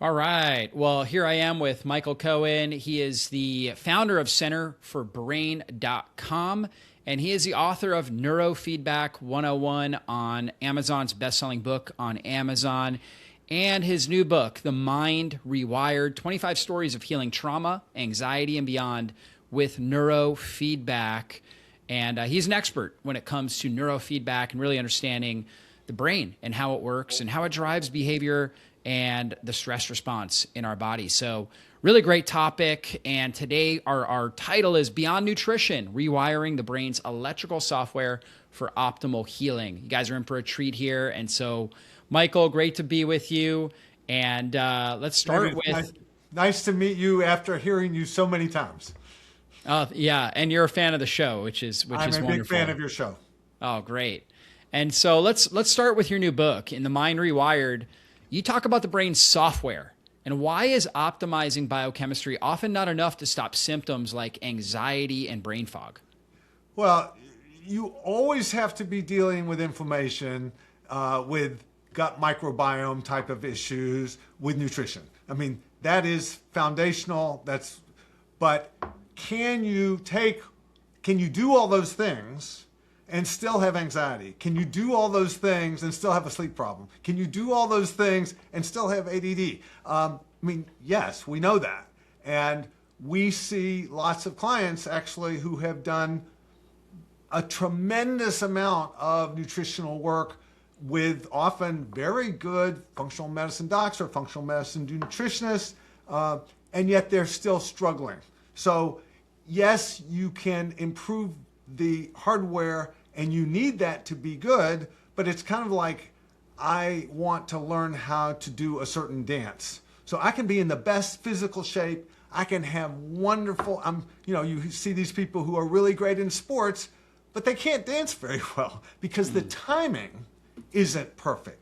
All right. Well, here I am with Michael Cohen. He is the founder of centerforbrain.com, and he is the author of Neurofeedback 101 on Amazon's best-selling book on Amazon, and his new book, The Mind Rewired, 25 Stories of Healing Trauma, Anxiety, and Beyond with Neurofeedback. And he's an expert when it comes to neurofeedback and really understanding the brain and how it works and how it drives behavior and the stress response in our body. So really great topic. And today our title is Beyond Nutrition, Rewiring the Brain's Electrical Software for Optimal Healing. You guys are in for a treat here. And so, Michael, great to be with you. And let's start with... Nice to meet you after hearing you so many times. Yeah, and you're a fan of the show, which is wonderful. I'm a big fan of your show. Oh, great. And so let's start with your new book, In the Mind Rewired. You talk about the brain's software and why is optimizing biochemistry often not enough to stop symptoms like anxiety and brain fog? Well, you always have to be dealing with inflammation, with gut microbiome type of issues, with nutrition. I mean, that is foundational. But can you do all those things and still have anxiety? Can you do all those things and still have a sleep problem? Can you do all those things and still have ADD? I mean, yes, we know that. And we see lots of clients actually who have done a tremendous amount of nutritional work with often very good functional medicine docs or functional medicine nutritionists, and yet they're still struggling. So yes, you can improve the hardware and you need that to be good, but it's kind of like I want to learn how to do a certain dance. So I can be in the best physical shape. I can have wonderful, you see these people who are really great in sports, but they can't dance very well because the timing isn't perfect.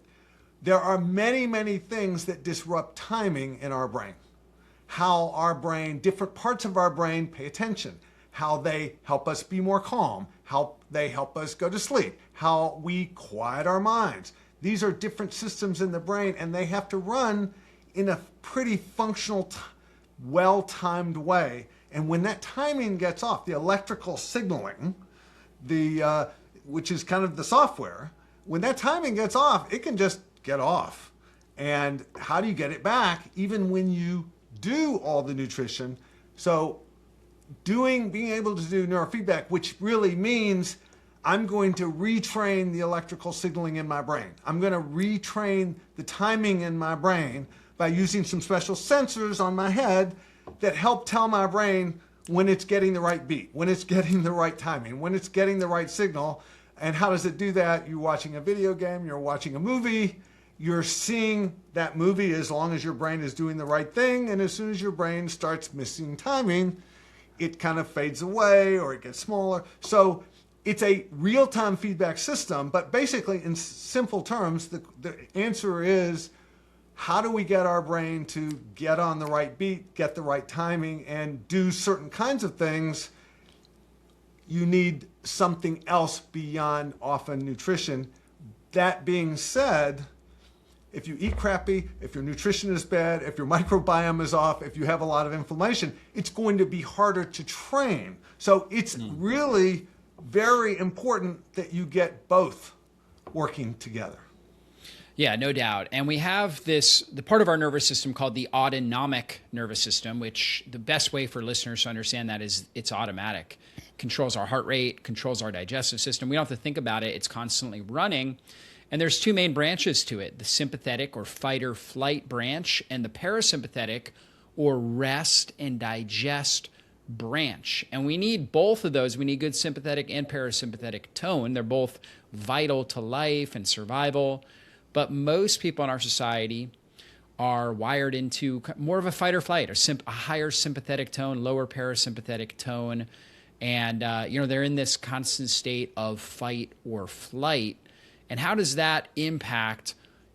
There are many, many things that disrupt timing in our brain. How our brain, different parts of our brain pay attention, how they help us be more calm, how they help us go to sleep, how we quiet our minds. These are different systems in the brain and they have to run in a pretty functional, well-timed way. And when that timing gets off, the electrical signaling, which is kind of the software, when that timing gets off, it can just get off. And how do you get it back even when you do all the nutrition? So being able to do neurofeedback, which really means I'm going to retrain the electrical signaling in my brain. I'm going to retrain the timing in my brain by using some special sensors on my head that help tell my brain when it's getting the right beat, when it's getting the right timing, when it's getting the right signal. And how does it do that? You're watching a video game, you're watching a movie, you're seeing that movie as long as your brain is doing the right thing. And as soon as your brain starts missing timing, it kind of fades away or it gets smaller. So it's a real-time feedback system, but basically in simple terms, the answer is, how do we get our brain to get on the right beat, get the right timing, and do certain kinds of things? You need something else beyond often nutrition. That being said, if you eat crappy, if your nutrition is bad, if your microbiome is off, if you have a lot of inflammation, it's going to be harder to train. So it's really very important that you get both working together. Yeah, no doubt. And we have the part of our nervous system called the autonomic nervous system, which the best way for listeners to understand that is it's automatic. Controls our heart rate, controls our digestive system. We don't have to think about it. It's constantly running. And there's two main branches to it, the sympathetic or fight or flight branch and the parasympathetic or rest and digest branch. And we need both of those. We need good sympathetic and parasympathetic tone. They're both vital to life and survival. But most people in our society are wired into more of a fight or flight, a higher sympathetic tone, lower parasympathetic tone. And, they're in this constant state of fight or flight. And how does that impact,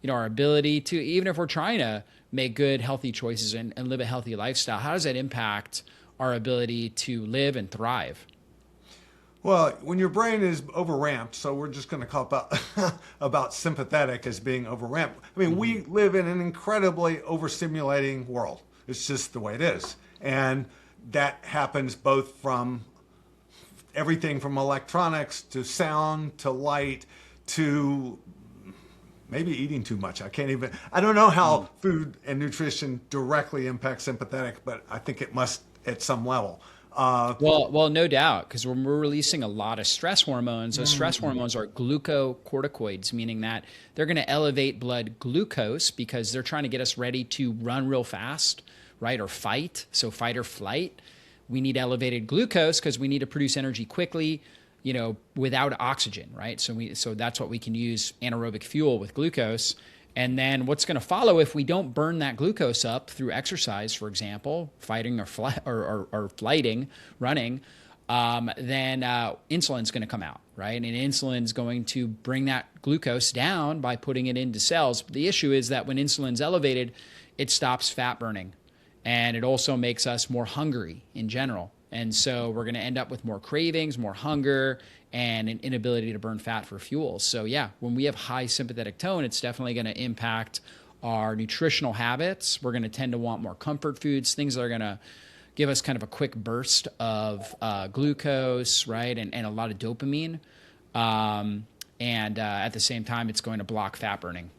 our ability to, even if we're trying to make good, healthy choices and live a healthy lifestyle, how does that impact our ability to live and thrive? Well, when your brain is overramped, so we're just going to talk about about sympathetic as being overramped. I mean, we live in an incredibly overstimulating world. It's just the way it is. And that happens both from everything from electronics to sound to light to maybe eating too much. I don't know how food and nutrition directly impact sympathetic, but I think it must at some level. Well, no doubt, because when we're releasing a lot of stress hormones, those stress hormones are glucocorticoids, meaning that they're going to elevate blood glucose because they're trying to get us ready to run real fast, right? Or fight. So fight or flight. We need elevated glucose because we need to produce energy quickly, without oxygen, right? So that's what we can use anaerobic fuel with glucose. And then what's going to follow if we don't burn that glucose up through exercise, for example, fighting or flighting, running, then insulin's going to come out, right? And insulin's going to bring that glucose down by putting it into cells. But the issue is that when insulin's elevated, it stops fat burning. And it also makes us more hungry in general. And so we're going to end up with more cravings, more hunger, and an inability to burn fat for fuel. So yeah, when we have high sympathetic tone, it's definitely going to impact our nutritional habits. We're going to tend to want more comfort foods, things that are going to give us kind of a quick burst of glucose, right? And a lot of dopamine. At the same time, it's going to block fat burning.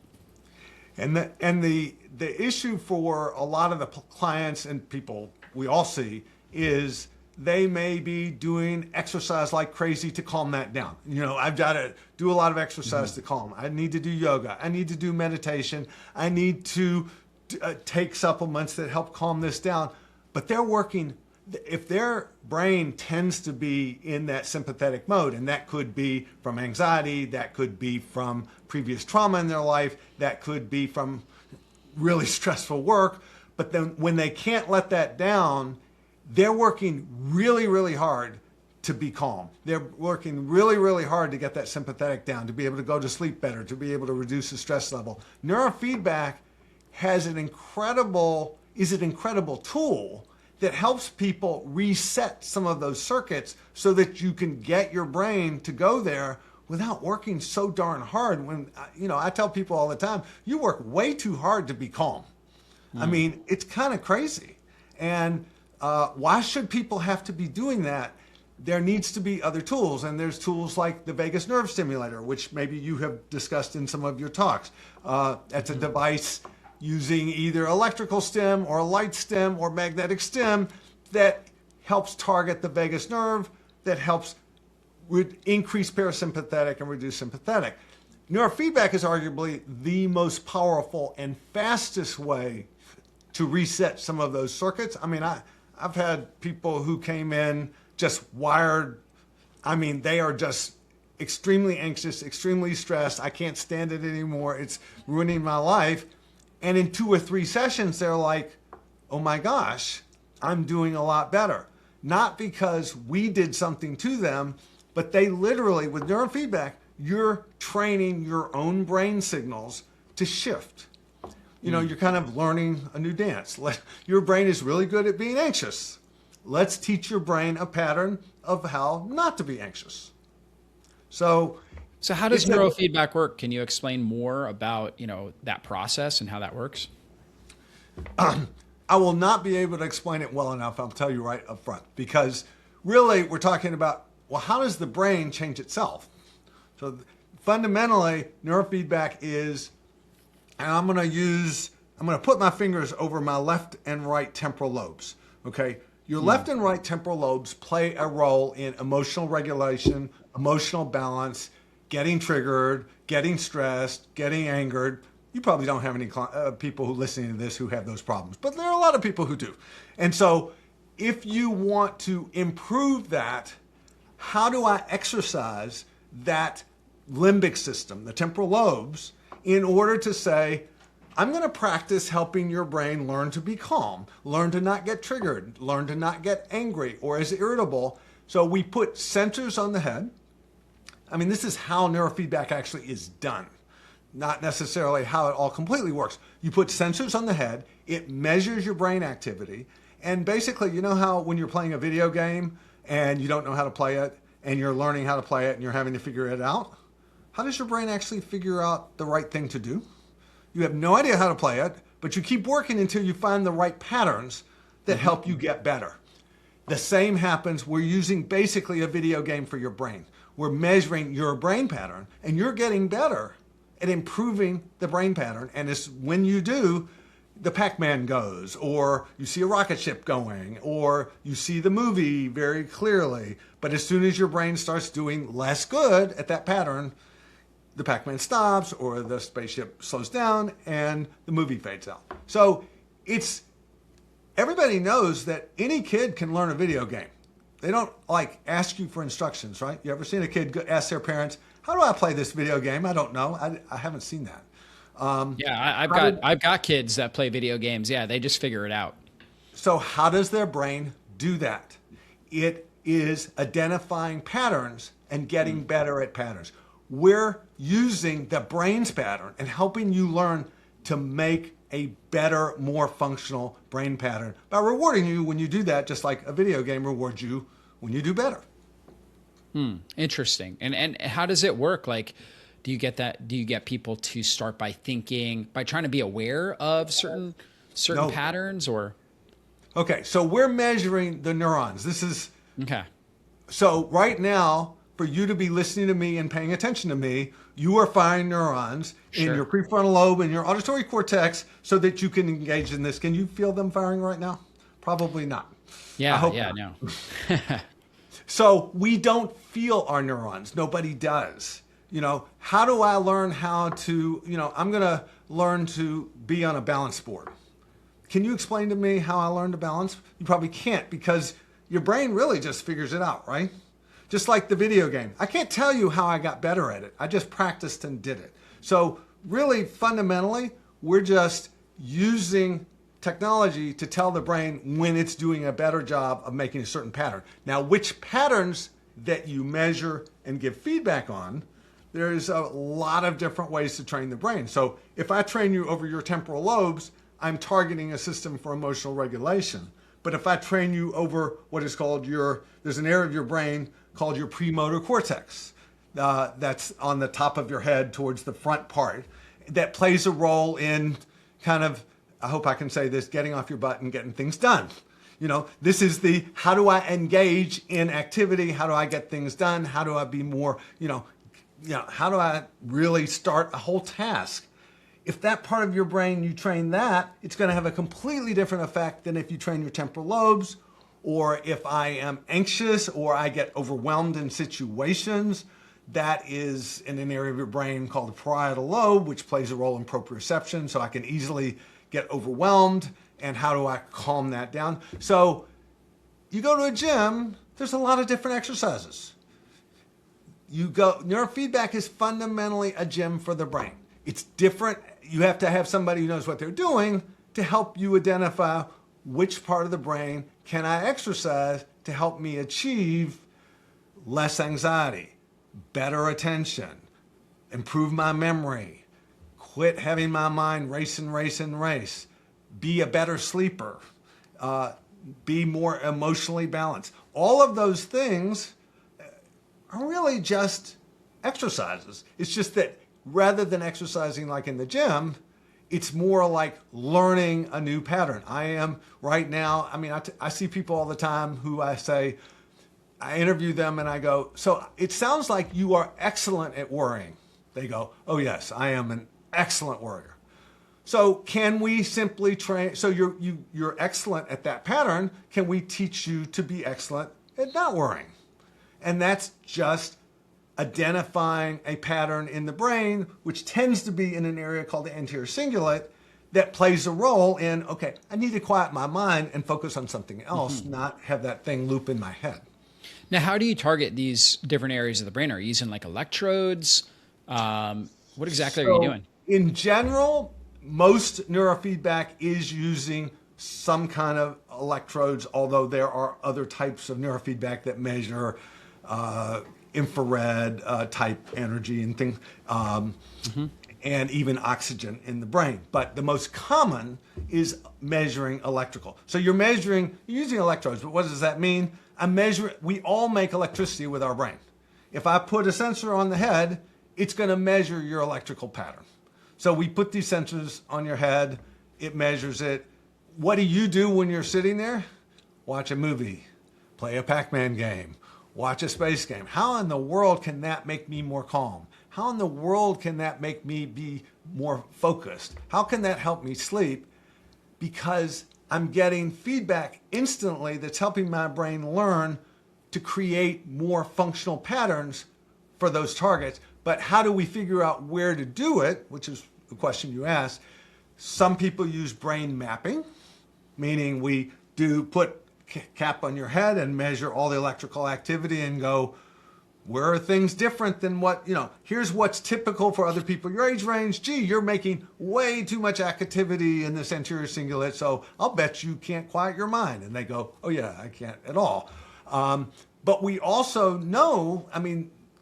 And the issue for a lot of the clients and people we all see is they may be doing exercise like crazy to calm that down. I've got to do a lot of exercise to calm. I need to do yoga. I need to do meditation. I need to take supplements that help calm this down. But they're working, if their brain tends to be in that sympathetic mode, and that could be from anxiety, that could be from previous trauma in their life, that could be from really stressful work. But then when they can't let that down, they're working really, really hard to be calm. They're working really, really hard to get that sympathetic down, to be able to go to sleep better, to be able to reduce the stress level. Neurofeedback is an incredible tool that helps people reset some of those circuits so that you can get your brain to go there without working so darn hard. When, I tell people all the time, you work way too hard to be calm. I mean, it's kind of crazy. And why should people have to be doing that? There needs to be other tools, and there's tools like the vagus nerve stimulator, which maybe you have discussed in some of your talks. That's a device using either electrical stim or light stim or magnetic stim that helps target the vagus nerve, that helps increase parasympathetic and reduce sympathetic. Neurofeedback is arguably the most powerful and fastest way to reset some of those circuits. I mean, I've had people who came in just wired. I mean, they are just extremely anxious, extremely stressed. I can't stand it anymore. It's ruining my life. And in 2 or 3 sessions, they're like, oh my gosh, I'm doing a lot better. Not because we did something to them, but they literally, with neurofeedback, you're training your own brain signals to shift. You're kind of learning a new dance. Your brain is really good at being anxious. Let's teach your brain a pattern of how not to be anxious. So how does neurofeedback work? Can you explain more about, that process and how that works? I will not be able to explain it well enough, I'll tell you right up front, because really we're talking about, well, how does the brain change itself? So fundamentally, neurofeedback is, and I'm going to put my fingers over my left and right temporal lobes, okay? Your left and right temporal lobes play a role in emotional regulation, emotional balance, getting triggered, getting stressed, getting angered. You probably don't have any people who listening to this who have those problems, but there are a lot of people who do. And so if you want to improve that, how do I exercise that limbic system, the temporal lobes, in order to say, I'm going to practice helping your brain learn to be calm, learn to not get triggered, learn to not get angry or as irritable. So we put sensors on the head. I mean, this is how neurofeedback actually is done, not necessarily how it all completely works. You put sensors on the head, it measures your brain activity, and basically, you know how when you're playing a video game and you don't know how to play it, and you're learning how to play it and you're having to figure it out, how does your brain actually figure out the right thing to do? You have no idea how to play it, but you keep working until you find the right patterns that help you get better. The same happens. We're using basically a video game for your brain. We're measuring your brain pattern, and you're getting better at improving the brain pattern. And it's when you do, the Pac-Man goes, or you see a rocket ship going, or you see the movie very clearly. But as soon as your brain starts doing less good at that pattern, the Pac-Man stops, or the spaceship slows down, and the movie fades out. So everybody knows that any kid can learn a video game. They don't like ask you for instructions, right? You ever seen a kid ask their parents, "How do I play this video game?" I don't know. I haven't seen that. I've got kids that play video games. Yeah, they just figure it out. So how does their brain do that? It is identifying patterns and getting better at patterns. We're using the brain's pattern and helping you learn to make a better, more functional brain pattern by rewarding you when you do that, just like a video game rewards you when you do better. Interesting. And how does it work? Like, do you get that? Do you get people to start by trying to be aware of certain No. patterns, or? Okay, so we're measuring the neurons. Okay. So right now, for you to be listening to me and paying attention to me, you are firing neurons in your prefrontal lobe and your auditory cortex so that you can engage in this. Can you feel them firing right now? Probably not. No. So we don't feel our neurons. Nobody does. How do I learn how to, I'm going to learn to be on a balance board. Can you explain to me how I learned to balance? You probably can't, because your brain really just figures it out, right? Just like the video game. I can't tell you how I got better at it. I just practiced and did it. So really, fundamentally, we're just using technology to tell the brain when it's doing a better job of making a certain pattern. Now, which patterns that you measure and give feedback on, there's a lot of different ways to train the brain. So if I train you over your temporal lobes, I'm targeting a system for emotional regulation. But if I train you over what is called there's an area of your brain called your premotor cortex that's on the top of your head towards the front part, that plays a role in kind of, I hope I can say this, getting off your butt and getting things done. This is how do I engage in activity? How do I get things done? How do I be more, how do I really start a whole task? If that part of your brain, you train that, it's going to have a completely different effect than if you train your temporal lobes, or if I am anxious or I get overwhelmed in situations. That is in an area of your brain called the parietal lobe, which plays a role in proprioception. So I can easily get overwhelmed. And how do I calm that down? So you go to a gym, there's a lot of different exercises. Neurofeedback is fundamentally a gym for the brain. It's different. You have to have somebody who knows what they're doing to help you identify which part of the brain can I exercise to help me achieve less anxiety, better attention, improve my memory, quit having my mind race, be a better sleeper, be more emotionally balanced. All of those things are really just exercises. It's just that rather than exercising like in the gym, it's more like learning a new pattern. I am right now, I see people all the time who I interview them and I go, so it sounds like you are excellent at worrying. They go, oh yes, I am an excellent worrier. So can we simply train, so you're excellent at that pattern, can we teach you to be excellent at not worrying? And that's just identifying a pattern in the brain, which tends to be in an area called the anterior cingulate, that plays a role in, okay, I need to quiet my mind and focus on something else, not have that thing loop in my head. Now, how do you target these different areas of the brain? Are you using like electrodes? What exactly are you doing? In general, most neurofeedback is using some kind of electrodes, although there are other types of neurofeedback that measure infrared type energy and things, and even oxygen in the brain. But the most common is measuring electrical. So you're using electrodes, but what does that mean? We all make electricity with our brain. If I put a sensor on the head, it's going to measure your electrical pattern. So we put these sensors on your head, it measures it. What do you do when you're sitting there? Watch a movie, play a Pac-Man game, watch a space game. How in the world can that make me more calm? How in the world can that make me be more focused? How can that help me sleep? Because I'm getting feedback instantly that's helping my brain learn to create more functional patterns for those targets. But how do we figure out where to do it, which is the question you asked. Some people use brain mapping, meaning we do put cap on your head and measure all the electrical activity and go, where are things different than what, here's what's typical for other people your age range. Gee, you're making way too much activity in this anterior cingulate, so I'll bet you can't quiet your mind. And they go, oh yeah, I can't at all. But we also know,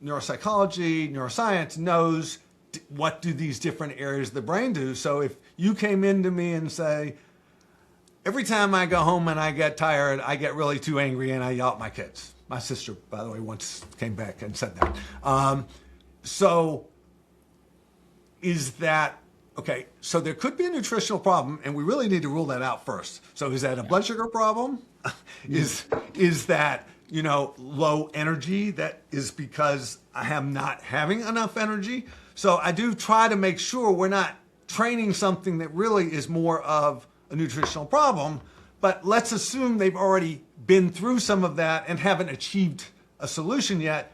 neuropsychology, neuroscience knows what do these different areas of the brain do. So if you came into me and say, every time I go home and I get tired, I get really too angry and I yell at my kids. My sister, by the way, once came back and said that. So is that, okay, so there could be a nutritional problem and we really need to rule that out first. So is that a blood sugar problem? Is that, low energy that is because I am not having enough energy? So I do try to make sure we're not training something that really is more of a nutritional problem, but let's assume they've already been through some of that and haven't achieved a solution yet.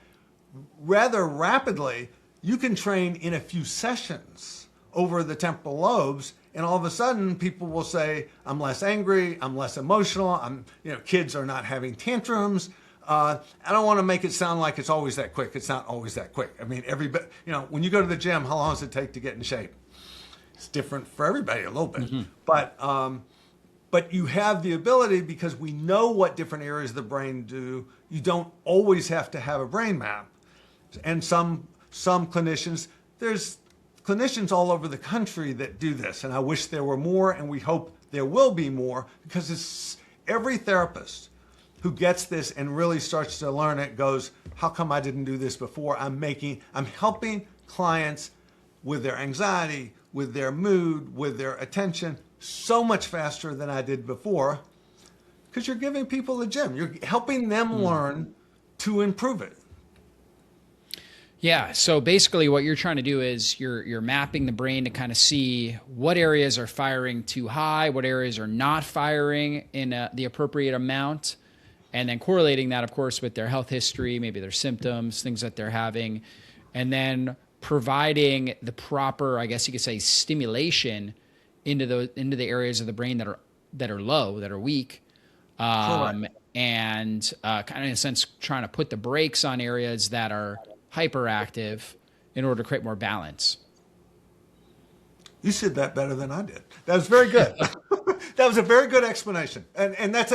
Rather rapidly, you can train in a few sessions over the temporal lobes, and all of a sudden people will say, I'm less angry, I'm less emotional, kids are not having tantrums. I don't want to make it sound like it's always that quick. It's not always that quick. Everybody, when you go to the gym, how long does it take to get in shape? It's different for everybody a little bit. Mm-hmm. But you have the ability, because we know what different areas of the brain do. You don't always have to have a brain map. And some clinicians, there's clinicians all over the country that do this. And I wish there were more, and we hope there will be more, because it's every therapist who gets this and really starts to learn it goes, how come I didn't do this before? I'm helping clients with their anxiety, with their mood, with their attention, so much faster than I did before, because you're giving people the gym. You're helping them learn to improve it. Yeah. So basically what you're trying to do is you're mapping the brain to kind of see what areas are firing too high, what areas are not firing in the appropriate amount, and then correlating that, of course, with their health history, maybe their symptoms, things that they're having, and then providing the proper, I guess you could say, stimulation into the areas of the brain that are low, that are weak, and kind of in a sense trying to put the brakes on areas that are hyperactive in order to create more balance. You said that better than I did. That was very good. That was a very good explanation, and that's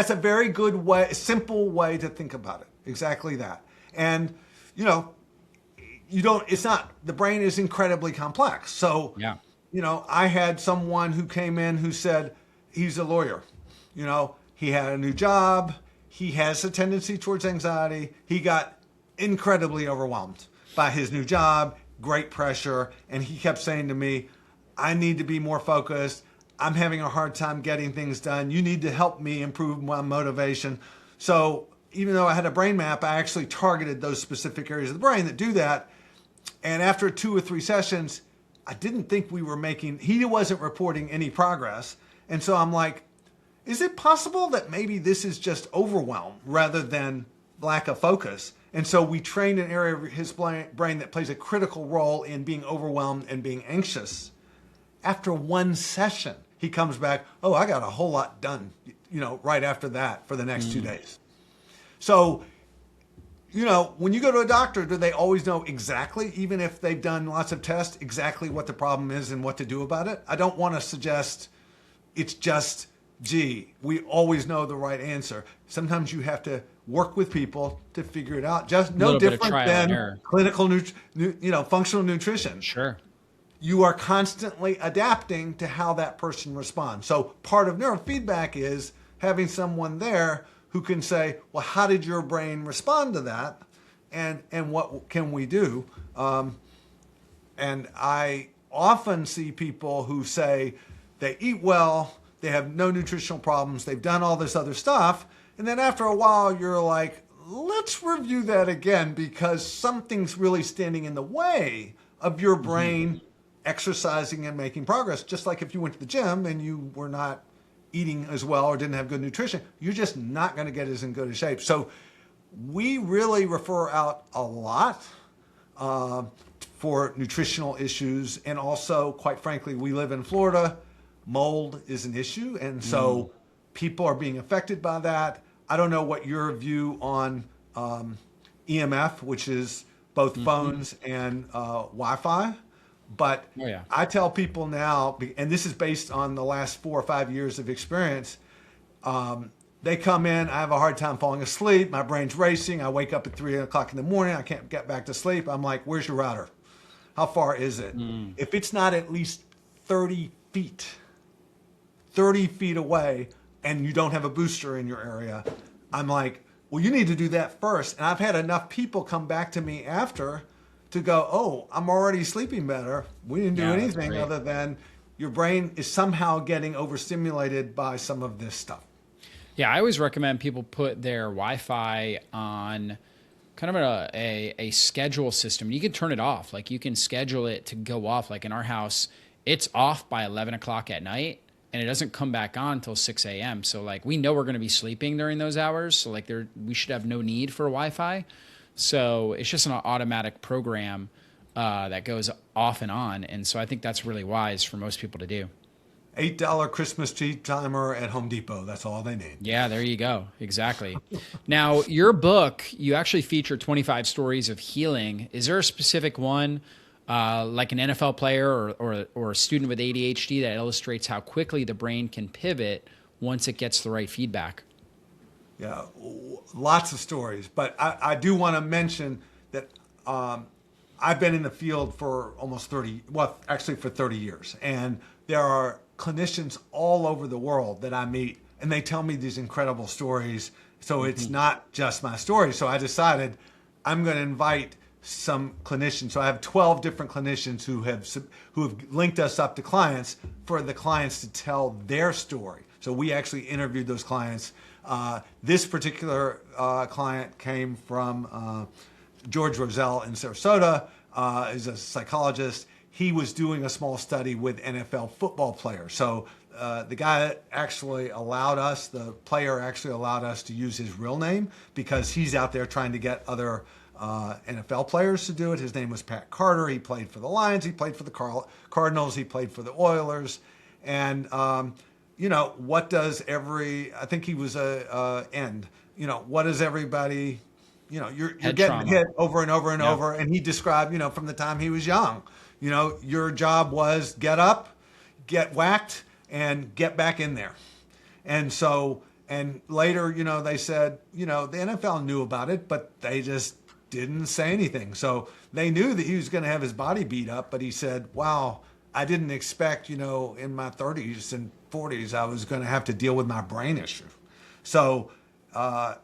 a very good way, simple way to think about it. Exactly that. And it's not, the brain is incredibly complex. So yeah. I had someone who came in who said he's a lawyer. He had a new job. He has a tendency towards anxiety. He got incredibly overwhelmed by his new job, great pressure. And he kept saying to me, I need to be more focused. I'm having a hard time getting things done. You need to help me improve my motivation. So even though I had a brain map, I actually targeted those specific areas of the brain that do that. And after 2 or 3 sessions, I didn't think he wasn't reporting any progress. And so I'm like, is it possible that maybe this is just overwhelm rather than lack of focus? And so we trained an area of his brain that plays a critical role in being overwhelmed and being anxious. After 1 session, he comes back, oh, I got a whole lot done, right after that for the next 2 days. So, when you go to a doctor, do they always know exactly, even if they've done lots of tests, exactly what the problem is and what to do about it? I don't want to suggest it's just, we always know the right answer. Sometimes you have to work with people to figure it out. Just no different than clinical, functional nutrition. Sure. You are constantly adapting to how that person responds. So part of neurofeedback is having someone there who can say, well, how did your brain respond to that? And what can we do? And I often see people who say they eat well, they have no nutritional problems, they've done all this other stuff, and then after a while you're like, let's review that again because something's really standing in the way of your brain exercising and making progress. Just like if you went to the gym and you were not eating as well or didn't have good nutrition, you're just not going to get as in good a shape. So we really refer out a lot for nutritional issues. And also, quite frankly, we live in Florida. Mold is an issue. And so people are being affected by that. I don't know what your view on EMF, which is both phones and Wi-Fi. But I tell people now, and this is based on the last 4 or 5 years of experience, they come in, I have a hard time falling asleep, my brain's racing, I wake up at 3 o'clock in the morning, I can't get back to sleep. I'm like, where's your router? How far is it? If it's not at least 30 feet away, and you don't have a booster in your area, I'm like, well, you need to do that first. And I've had enough people come back to me after to go, oh, I'm already sleeping better. We didn't do anything other than your brain is somehow getting overstimulated by some of this stuff. Yeah, I always recommend people put their Wi-Fi on kind of a schedule system. You can turn it off. Like you can schedule it to go off. Like in our house, it's off by 11 o'clock at night and it doesn't come back on until 6 a.m. So like we know we're going to be sleeping during those hours. So like we should have no need for Wi-Fi. So it's just an automatic program that goes off and on. And so I think that's really wise for most people to do. $8 Christmas tree timer at Home Depot. That's all they need. Yeah, there you go. Exactly. Now, your book, you actually feature 25 stories of healing. Is there a specific one, like an NFL player or a student with ADHD, that illustrates how quickly the brain can pivot once it gets the right feedback? Yeah, lots of stories. But I do want to mention that I've been in the field for almost 30 years. And there are clinicians all over the world that I meet, and they tell me these incredible stories. So it's not just my story. So I decided I'm going to invite some clinicians. So I have 12 different clinicians who have linked us up to clients for the clients to tell their story. So we actually interviewed those clients. This particular client came from George Roselle in Sarasota. Is a psychologist. He was doing a small study with NFL football players. So the player actually allowed us to use his real name because he's out there trying to get other NFL players to do it. His name was Pat Carter. He played for the Lions. He played for the Cardinals. He played for the Oilers. And, what does I think he was what does everybody, you're getting hit over and over and over. And he described, from the time he was young, your job was get up, get whacked, and get back in there. And so, and later, they said, the NFL knew about it, but they just didn't say anything. So they knew that he was going to have his body beat up, but he said, wow, I didn't expect, in my 30s and 40s, I was going to have to deal with my brain issue. So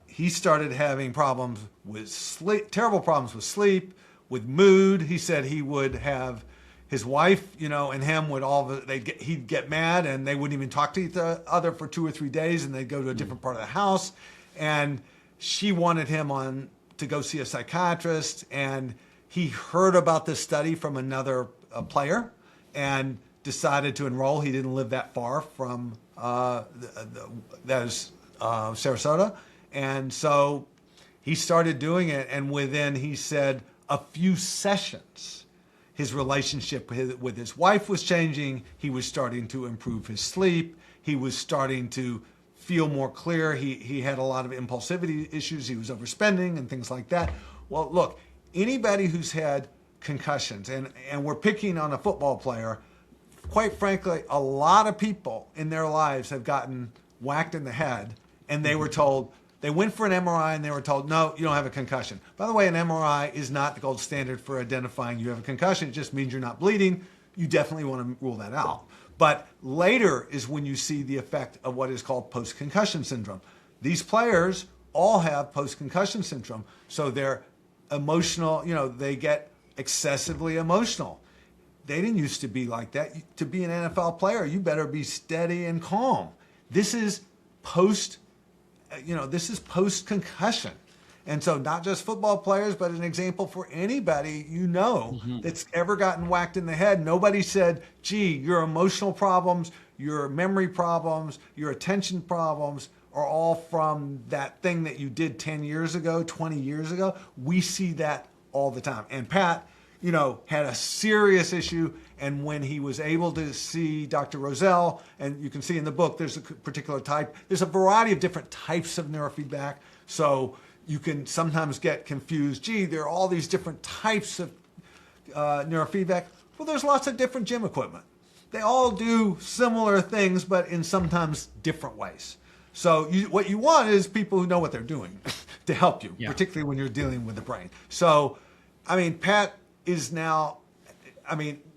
he started having problems with sleep, terrible problems with sleep, with mood. He said he would have his wife, and him would he'd get mad and they wouldn't even talk to each other for 2 or 3 days, and they'd go to a different part of the house. And she wanted him to go see a psychiatrist, and he heard about this study from another player and decided to enroll. He didn't live that far from Sarasota. And so he started doing it, and within, he said, a few sessions, his relationship with his wife was changing. He was starting to improve his sleep. He was starting to feel more clear. He had a lot of impulsivity issues. He was overspending and things like that. Well, look, anybody who's had concussions, and we're picking on a football player, quite frankly, a lot of people in their lives have gotten whacked in the head, and they were told, they went for an MRI and they were told, no, you don't have a concussion. By the way, an MRI is not the gold standard for identifying you have a concussion. It just means you're not bleeding. You definitely want to rule that out. But later is when you see the effect of what is called post-concussion syndrome. these players all have post-concussion syndrome. So they're emotional, they get excessively emotional. They didn't used to be like that. To be an NFL player, you better be steady and calm. This is post-concussion. And so not just football players, but an example for anybody that's ever gotten whacked in the head. Nobody said, gee, your emotional problems, your memory problems, your attention problems are all from that thing that you did 10 years ago, 20 years ago. We see that all the time. And Pat, had a serious issue. And when he was able to see Dr. Roselle, and you can see in the book, there's a particular type, there's a variety of different types of neurofeedback. So you can sometimes get confused. Gee, there are all these different types of neurofeedback. Well, there's lots of different gym equipment. They all do similar things, but in sometimes different ways. So what you want is people who know what they're doing to help you, particularly when you're dealing with the brain. So, Pat is now,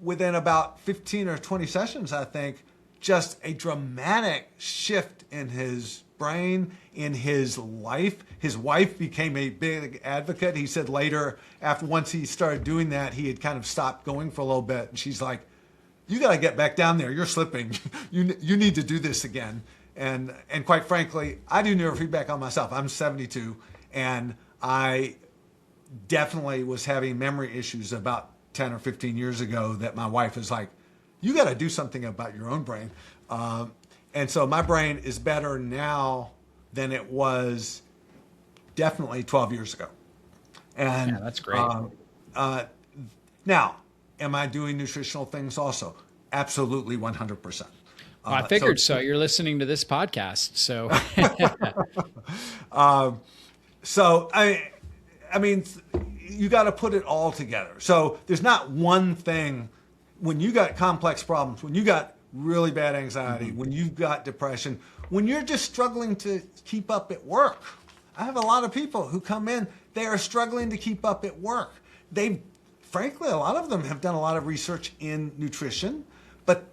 within about 15 or 20 sessions, I think, just a dramatic shift in his brain, in his life. His wife became a big advocate. He said later, once he started doing that, he had kind of stopped going for a little bit. And she's like, you got to get back down there. You're slipping. You need to do this again. And quite frankly, I do neurofeedback on myself. I'm 72, and I definitely was having memory issues about 10 or 15 years ago that my wife is like, you got to do something about your own brain. And so my brain is better now than it was definitely 12 years ago. And yeah, that's great. Now, am I doing nutritional things also? Absolutely, 100%. Well, I figured so. You're listening to this podcast, so. You got to put it all together. So there's not one thing. When you got complex problems, when you got really bad anxiety, when you've got depression, when you're just struggling to keep up at work. I have a lot of people who come in, they are struggling to keep up at work. Frankly, a lot of them have done a lot of research in nutrition, but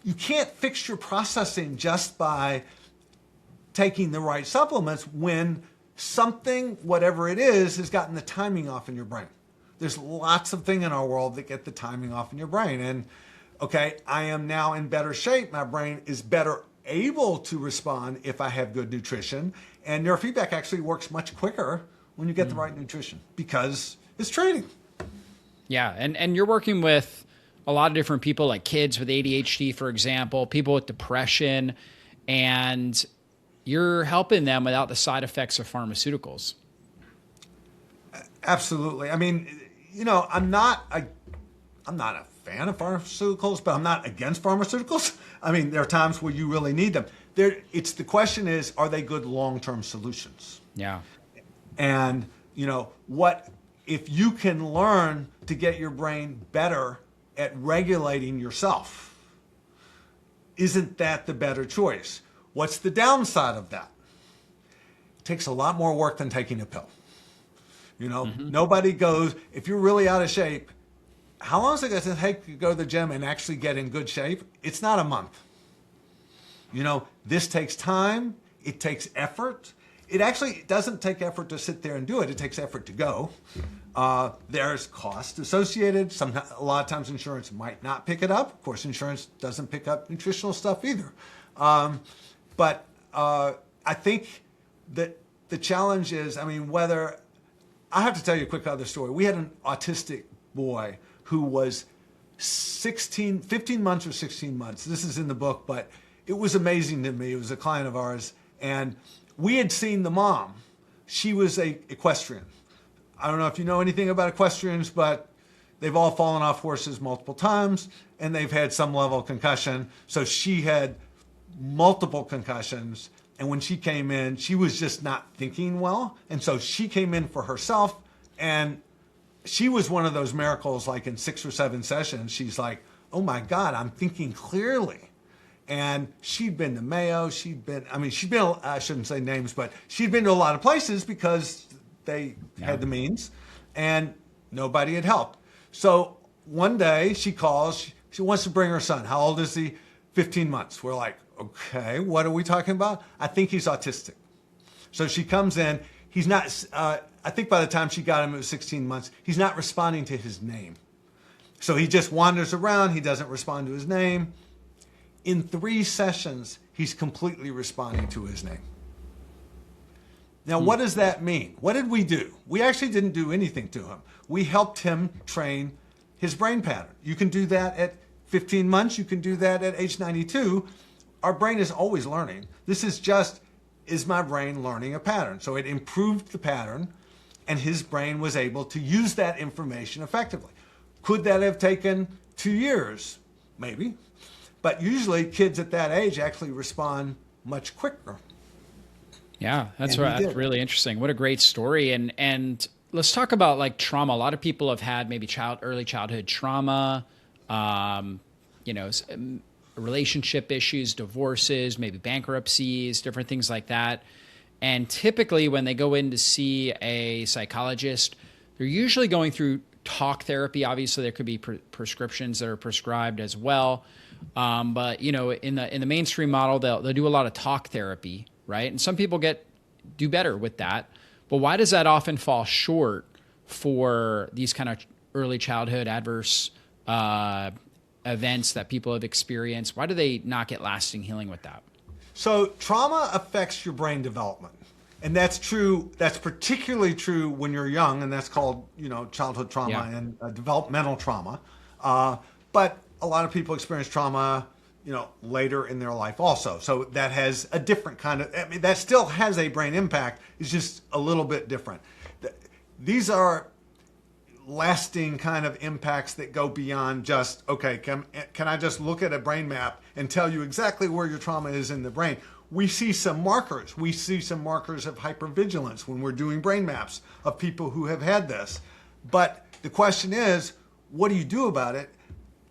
you can't fix your processing just by taking the right supplements when something, whatever it is, has gotten the timing off in your brain. There's lots of things in our world that get the timing off in your brain. And okay, I am now in better shape. My brain is better able to respond if I have good nutrition. And neurofeedback actually works much quicker when you get the right nutrition because it's training. Yeah, and you're working with a lot of different people, like kids with ADHD, for example, people with depression, and you're helping them without the side effects of pharmaceuticals. Absolutely. I'm not a fan of pharmaceuticals, but I'm not against pharmaceuticals. There are times where you really need them. The question is, are they good long-term solutions? Yeah. And, what if you can learn to get your brain better at regulating yourself? Isn't that the better choice? What's the downside of that? It takes a lot more work than taking a pill. Nobody goes, if you're really out of shape, how long is it going to take to go to the gym and actually get in good shape? It's not a month. This takes time. It takes effort. It actually doesn't take effort to sit there and do it. It takes effort to go. There's cost associated. A lot of times insurance might not pick it up. Of course, insurance doesn't pick up nutritional stuff either. But I think that the challenge is, whether, I have to tell you a quick other story. We had an autistic boy who was 15 months or 16 months. This is in the book, but it was amazing to me. It was a client of ours, and we had seen the mom. She was a equestrian. I don't know if you know anything about equestrians, but they've all fallen off horses multiple times, and they've had some level of concussion. So she had multiple concussions, and when she came in, she was just not thinking well. And so she came in for herself, and she was one of those miracles, like in 6 or 7 sessions, she's like, oh my God, I'm thinking clearly. And she'd been to Mayo, I shouldn't say names, but she'd been to a lot of places because they had the means, and nobody had helped. So one day she calls, she wants to bring her son. How old is he? 15 months. We're like, okay, what are we talking about? I think he's autistic. So she comes in, he's not, I think by the time she got him, it was 16 months, he's not responding to his name. So he just wanders around, he doesn't respond to his name. In 3 sessions, he's completely responding to his name. Now, what does that mean? What did we do? We actually didn't do anything to him. We helped him train his brain pattern. You can do that at 15 months. You can do that at age 92. Our brain is always learning. This is just, is my brain learning a pattern? So it improved the pattern, and his brain was able to use that information effectively. Could that have taken 2 years? Maybe. But usually kids at that age actually respond much quicker. Yeah, that's right. That's really interesting. What a great story. And let's talk about like trauma. A lot of people have had maybe early childhood trauma, relationship issues, divorces, maybe bankruptcies, different things like that. And typically when they go in to see a psychologist, they're usually going through talk therapy. Obviously there could be prescriptions that are prescribed as well. But in the mainstream model, they'll do a lot of talk therapy, right? And some people do better with that. But why does that often fall short for these kind of early childhood adverse events that people have experienced? Why do they not get lasting healing with that? So trauma affects your brain development. And that's true. That's particularly true when you're young, and that's called, childhood trauma and developmental trauma. But a lot of people experience trauma, later in their life also. So that has a different kind of, that still has a brain impact. It's just a little bit different. These are lasting kind of impacts that go beyond just, okay, can I just look at a brain map and tell you exactly where your trauma is in the brain? We see some markers. We see some markers of hypervigilance when we're doing brain maps of people who have had this. But the question is, what do you do about it?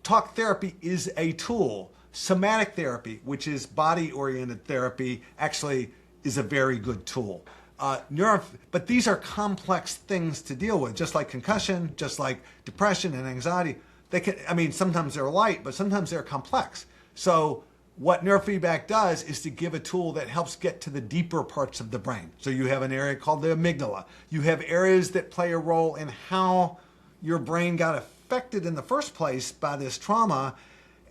Talk therapy is a tool. Somatic therapy, which is body-oriented therapy, actually is a very good tool. But these are complex things to deal with, just like concussion, just like depression and anxiety. Sometimes they're light, but sometimes they're complex. So what neurofeedback does is to give a tool that helps get to the deeper parts of the brain. So you have an area called the amygdala. You have areas that play a role in how your brain got affected in the first place by this trauma.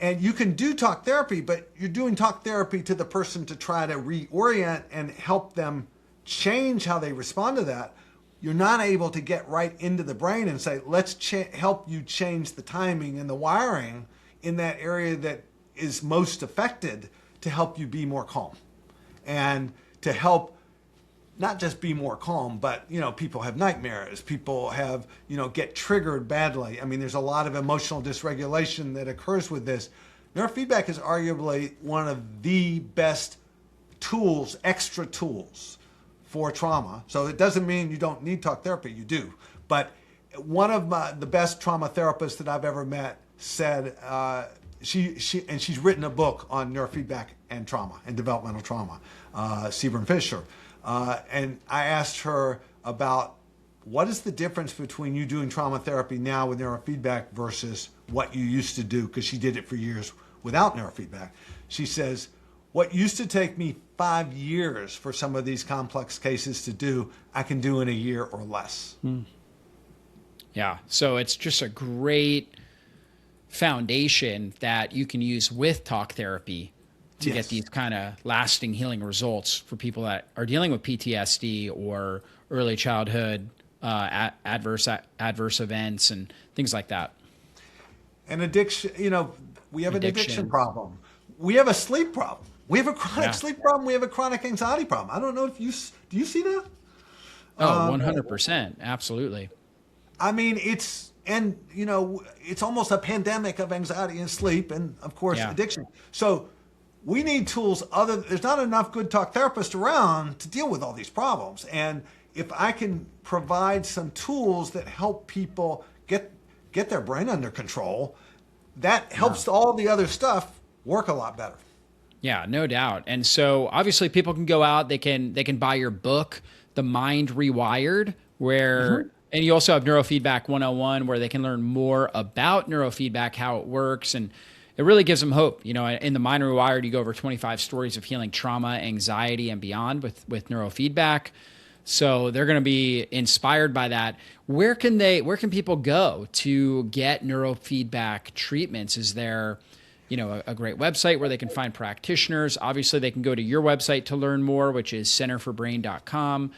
And you can do talk therapy, but you're doing talk therapy to the person to try to reorient and help them change how they respond to that. You're not able to get right into the brain and say, let's help you change the timing and the wiring in that area that is most affected to help you be more calm. And to help not just be more calm, but, people have nightmares, people have, get triggered badly. There's a lot of emotional dysregulation that occurs with this. Neurofeedback is arguably one of the best tools, extra tools for trauma. So it doesn't mean you don't need talk therapy, you do. But one of the best trauma therapists that I've ever met said, she's written a book on neurofeedback and trauma and developmental trauma, Seaborn Fisher. And I asked her about what is the difference between you doing trauma therapy now with neurofeedback versus what you used to do, because she did it for years without neurofeedback. She says, what used to take me 5 years for some of these complex cases to do, I can do in a year or less. Yeah, so it's just a great foundation that you can use with talk therapy to get these kind of lasting healing results for people that are dealing with PTSD or early childhood adverse events and things like that. And addiction, we have an addiction problem. We have a sleep problem. We have a chronic sleep problem. We have a chronic anxiety problem. I don't know if do you see that? Oh, 100%. Absolutely. It's almost a pandemic of anxiety and sleep and, of course, addiction. So we need tools there's not enough good talk therapists around to deal with all these problems. And if I can provide some tools that help people get their brain under control, that helps all the other stuff work a lot better. Yeah, no doubt. And so obviously people can go out, they can buy your book, The Mind Rewired, where and you also have Neurofeedback 101, where they can learn more about neurofeedback, how it works. And it really gives them hope. You know, in the Mind Rewired, you go over 25 stories of healing trauma, anxiety, and beyond with neurofeedback. So they're going to be inspired by that. Where can people go to get neurofeedback treatments? Is there, you know, a great website where they can find practitioners? Obviously, they can go to your website to learn more, which is centerforbrain.com.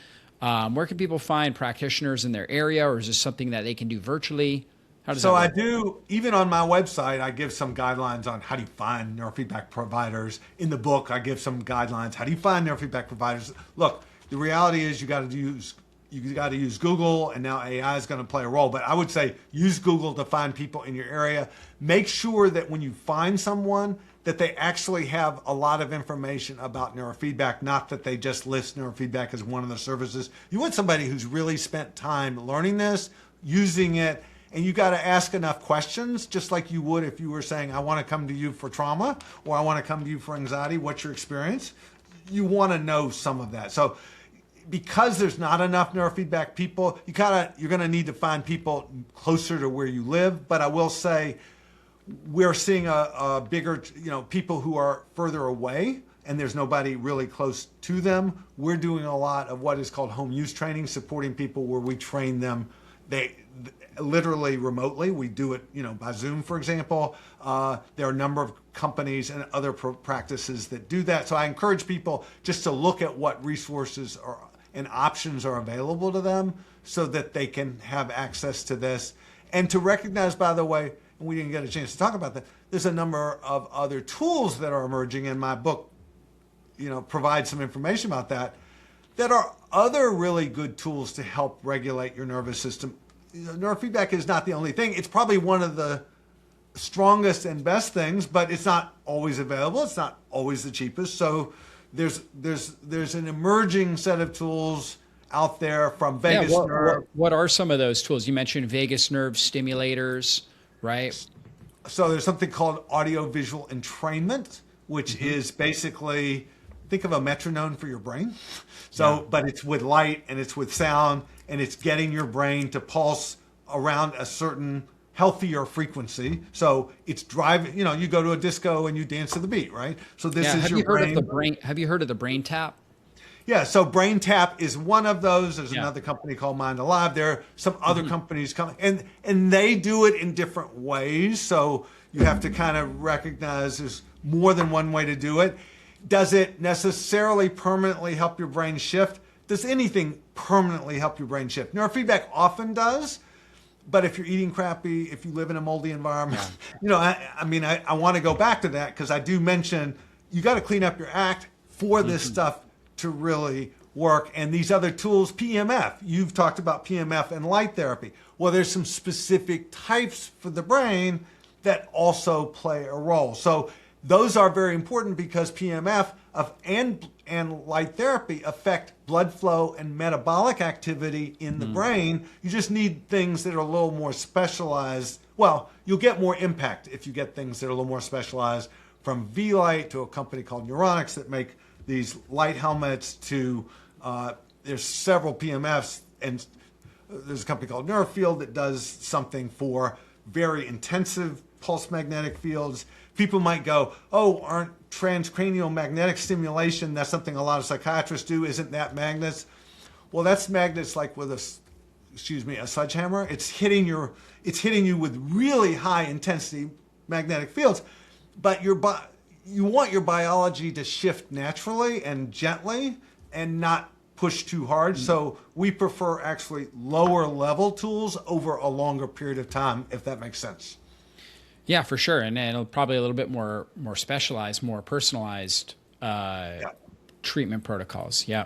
Where can people find practitioners in their area, or is this something that they can do virtually? How does that work? I do, even on my website, I give some guidelines on how do you find neurofeedback providers. In the book, I give some guidelines. How do you find neurofeedback providers? Look, the reality is you got to use Google, and now AI is going to play a role. But I would say use Google to find people in your area. Make sure that when you find someone, that they actually have a lot of information about neurofeedback, not that they just list neurofeedback as one of the services. You want somebody who's really spent time learning this, using it, and you got to ask enough questions, just like you would if you were saying, I want to come to you for trauma, or I want to come to you for anxiety. What's your experience? You want to know some of that. So because there's not enough neurofeedback people, you're going to need to find people closer to where you live. But I will say we're seeing a bigger, people who are further away and there's nobody really close to them. We're doing a lot of what is called home use training, supporting people where we train them. They literally remotely. We do it, by Zoom, for example. There are a number of companies and other practices that do that. So I encourage people just to look at what resources and options are available to them so that they can have access to this. And to recognize, by the way, and we didn't get a chance to talk about that, there's a number of other tools that are emerging, and my book, provides some information about that are other really good tools to help regulate your nervous system. Neurofeedback is not the only thing. It's probably one of the strongest and best things, but it's not always available. It's not always the cheapest. So there's an emerging set of tools out there from vagus nerve. What are some of those tools? You mentioned vagus nerve stimulators, right? So there's something called audiovisual entrainment, which is basically, think of a metronome for your brain. So, but it's with light and it's with sound, and it's getting your brain to pulse around a certain healthier frequency. So it's driving, you go to a disco and you dance to the beat, right? So this is your brain. Have you heard of the BrainTap? Yeah, so BrainTap is one of those. There's another company called Mind Alive. There are some other companies coming, and they do it in different ways. So you have to kind of recognize there's more than one way to do it. Does it necessarily permanently help your brain shift? Does anything permanently help your brain shift? Neurofeedback often does, but if you're eating crappy, if you live in a moldy environment, I want to go back to that because I do mention you got to clean up your act for this stuff to really work. And these other tools, PMF, you've talked about PMF and light therapy. Well, there's some specific types for the brain that also play a role. So those are very important because PMF and light therapy affect blood flow and metabolic activity in the brain. You just need things that are a little more specialized. Well, you'll get more impact if you get things that are a little more specialized, from V-Light to a company called Neuronics that make these light helmets to, there's several PMFs, and there's a company called Neurofield that does something for very intensive pulse magnetic fields. People might go, oh, aren't transcranial magnetic stimulation, that's something a lot of psychiatrists do, isn't that magnets? Well, that's magnets like with a sledgehammer. It's hitting you with really high intensity magnetic fields, but you want your biology to shift naturally and gently and not push too hard. So we prefer actually lower level tools over a longer period of time, if that makes sense. Yeah, for sure. And it'll probably a little bit more specialized, more personalized treatment protocols. Yeah.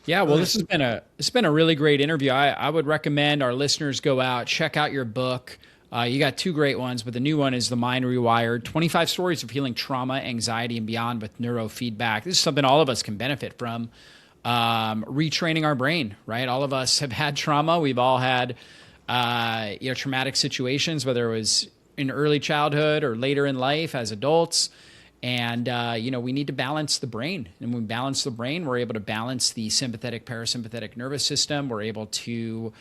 Yeah, well, this has been a really great interview. I would recommend our listeners go out, check out your book. You got two great ones, but the new one is The Mind Rewired, 25 Stories of Healing Trauma, Anxiety, and Beyond with Neurofeedback. This is something all of us can benefit from, retraining our brain, right? All of us have had trauma. We've all had traumatic situations, whether it was in early childhood or later in life as adults. And, we need to balance the brain. And when we balance the brain, we're able to balance the sympathetic, parasympathetic nervous system. We're able to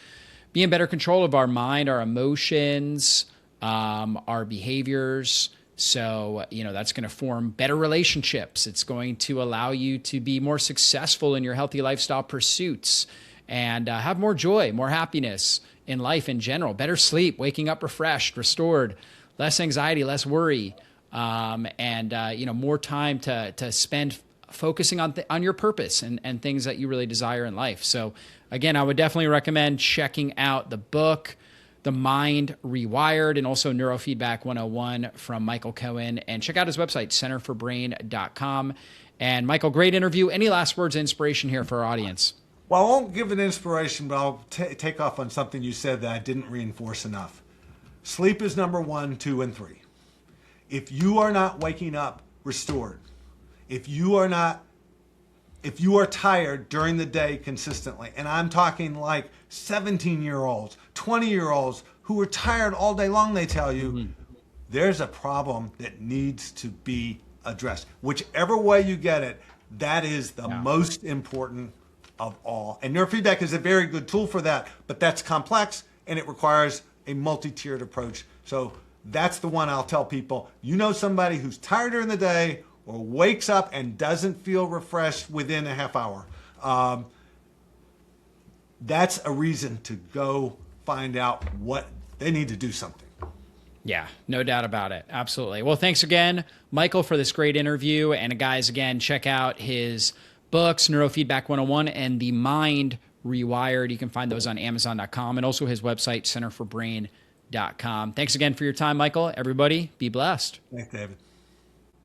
be in better control of our mind, our emotions, our behaviors. So, that's going to form better relationships. It's going to allow you to be more successful in your healthy lifestyle pursuits and have more joy, more happiness in life in general, better sleep, waking up refreshed, restored, less anxiety, less worry, and more time to spend focusing on your purpose and things that you really desire in life. So again, I would definitely recommend checking out the book, The Mind Rewired, and also Neurofeedback 101 from Michael Cohen. And check out his website, centerforbrain.com. And Michael, great interview. Any last words of inspiration here for our audience? Well, I won't give an inspiration, but I'll take off on something you said that I didn't reinforce enough. Sleep is number 1, 2, and 3. If you are not waking up restored, if you are tired during the day consistently, and I'm talking like 17-year-olds, 20-year-olds who are tired all day long, they tell you, there's a problem that needs to be addressed. Whichever way you get it, that is the most important of all. And neurofeedback is a very good tool for that, but that's complex and it requires a multi-tiered approach. So that's the one I'll tell people. Somebody who's tired during the day or wakes up and doesn't feel refreshed within a half hour. That's a reason to go find out what they need to do something. Yeah, no doubt about it. Absolutely. Well, thanks again, Michael, for this great interview. And guys, again, check out his books, Neurofeedback 101 and The Mind Rewired. You can find those on Amazon.com and also his website, centerforbrain.com. Thanks again for your time, Michael. Everybody, be blessed. Thanks, David.